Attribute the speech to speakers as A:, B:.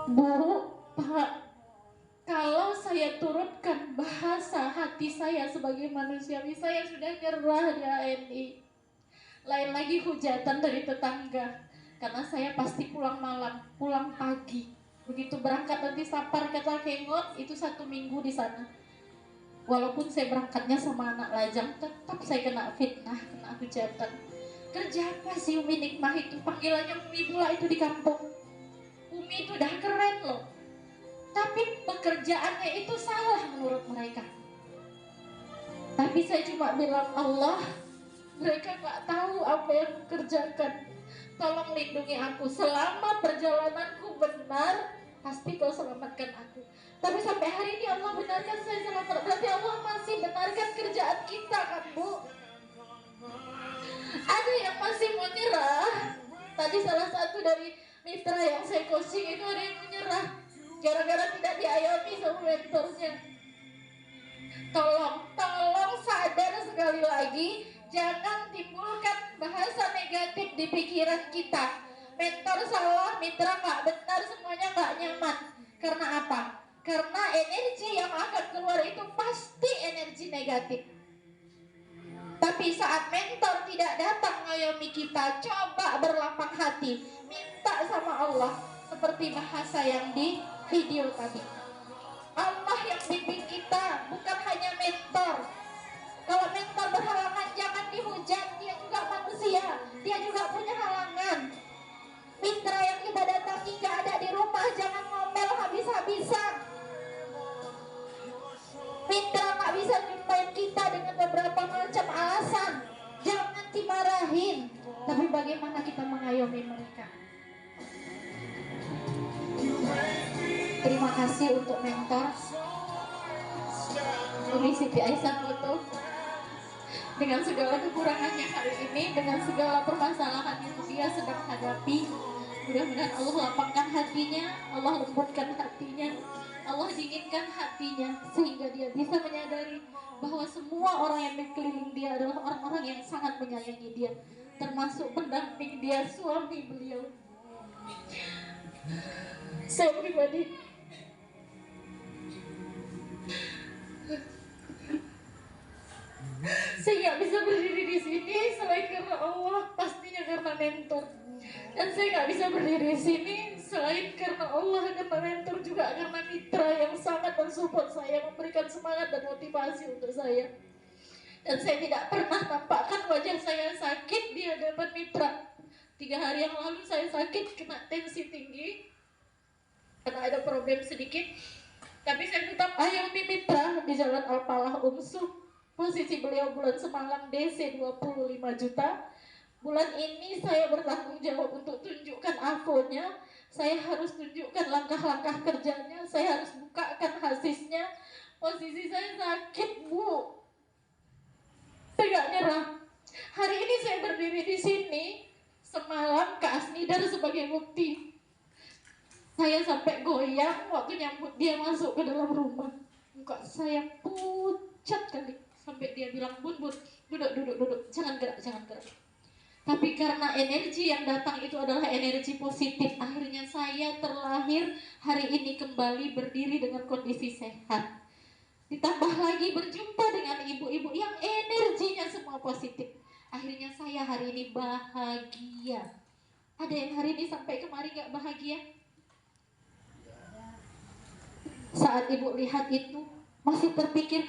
A: Bu, Pak, kalau saya turutkan bahasa hati saya sebagai manusiawi, saya sudah nyerah di ANI. Lain lagi hujatan dari tetangga, karena saya pasti pulang malam, pulang pagi. Begitu berangkat nanti Sapar kata Kengot, itu 1 minggu di sana. Walaupun saya berangkatnya sama anak lajang, tetap saya kena fitnah, kena hujatan. Kerja apa sih Umi Nikmah itu? Panggilannya Umi pula itu di kampung. Umi itu udah keren loh, tapi pekerjaannya itu salah menurut mereka. Tapi saya cuma bilang, Allah, mereka gak tahu apa yang mengerjakan. Tolong lindungi aku selama perjalananku benar, pasti kau selamatkan aku. Tapi sampai hari ini Allah benarkan saya selamat. Berarti Allah masih benarkan kerjaan kita kan Bu. Ada yang masih mau nyerah. Tadi salah satu dari mitra yang saya coaching itu ada yang menyerah gara-gara tidak diayomi sama mentornya. Tolong sadar sekali lagi, jangan timbulkan bahasa negatif di pikiran kita. Mentor salah, mitra nggak benar, semuanya nggak nyaman. Karena apa? Karena energi yang akan keluar itu pasti energi negatif. Tapi saat mentor tidak datang ngayomi kita, coba berlapang hati, minta sama Allah seperti bahasa yang di video tadi. Allah yang bimbing kita, bukan hanya mentor. Kalau mentor berhalangan, jangan dihujat, dia juga manusia, dia juga punya halangan. Mitra yang kita datangi gak ada di rumah, jangan ngomel habis-habisan. Mitra gak bisa jumpain kita dengan beberapa macam alasan, jangan dimarahin. Tapi bagaimana kita mengayomi mereka? Terima kasih untuk mentor Umi Siti Aisyah Foto, dengan segala kekurangannya hari ini, dengan segala permasalahan yang dia sedang hadapi. Mudah-mudahan Allah lapangkan hatinya, Allah lembutkan hatinya, Allah dinginkan hatinya, sehingga dia bisa menyadari bahwa semua orang yang mengelilingi dia adalah orang-orang yang sangat menyayangi dia, termasuk pendamping dia, suami beliau. Saya pribadi saya nggak bisa berdiri di sini selain karena Allah, pastinya karena mentor. Dan saya nggak bisa berdiri di sini selain karena Allah, karena mentor, juga karena mitra yang sangat mensupport saya, memberikan semangat dan motivasi untuk saya. Dan saya tidak pernah tampakkan wajah saya sakit di hadapan mitra. 3 hari yang lalu saya sakit, kena tensi tinggi, karena ada problem sedikit. Tapi saya tetap ayomi mitra di Jalan Al-Falah Umsuh. Posisi beliau bulan semalam DC 25 juta. Bulan ini saya bertanggung jawab untuk tunjukkan AFO-nya. Saya harus tunjukkan langkah-langkah kerjanya. Saya harus bukakan hasisnya. Posisi saya sakit, Bu. Saya gak nyerah. Hari ini saya berdiri di sini. Semalam Kak Asnidar sebagai bukti. Saya sampai goyang waktu nyambut dia masuk ke dalam rumah. Muka saya pucat kali. Sampai dia bilang, bun, duduk, jangan gerak. Tapi karena energi yang datang itu adalah energi positif, akhirnya saya terlahir hari ini kembali berdiri dengan kondisi sehat. Ditambah lagi berjumpa dengan ibu-ibu yang energinya semua positif. Akhirnya saya hari ini bahagia. Ada yang hari ini sampai kemari gak bahagia? Saat ibu lihat itu, masih terpikir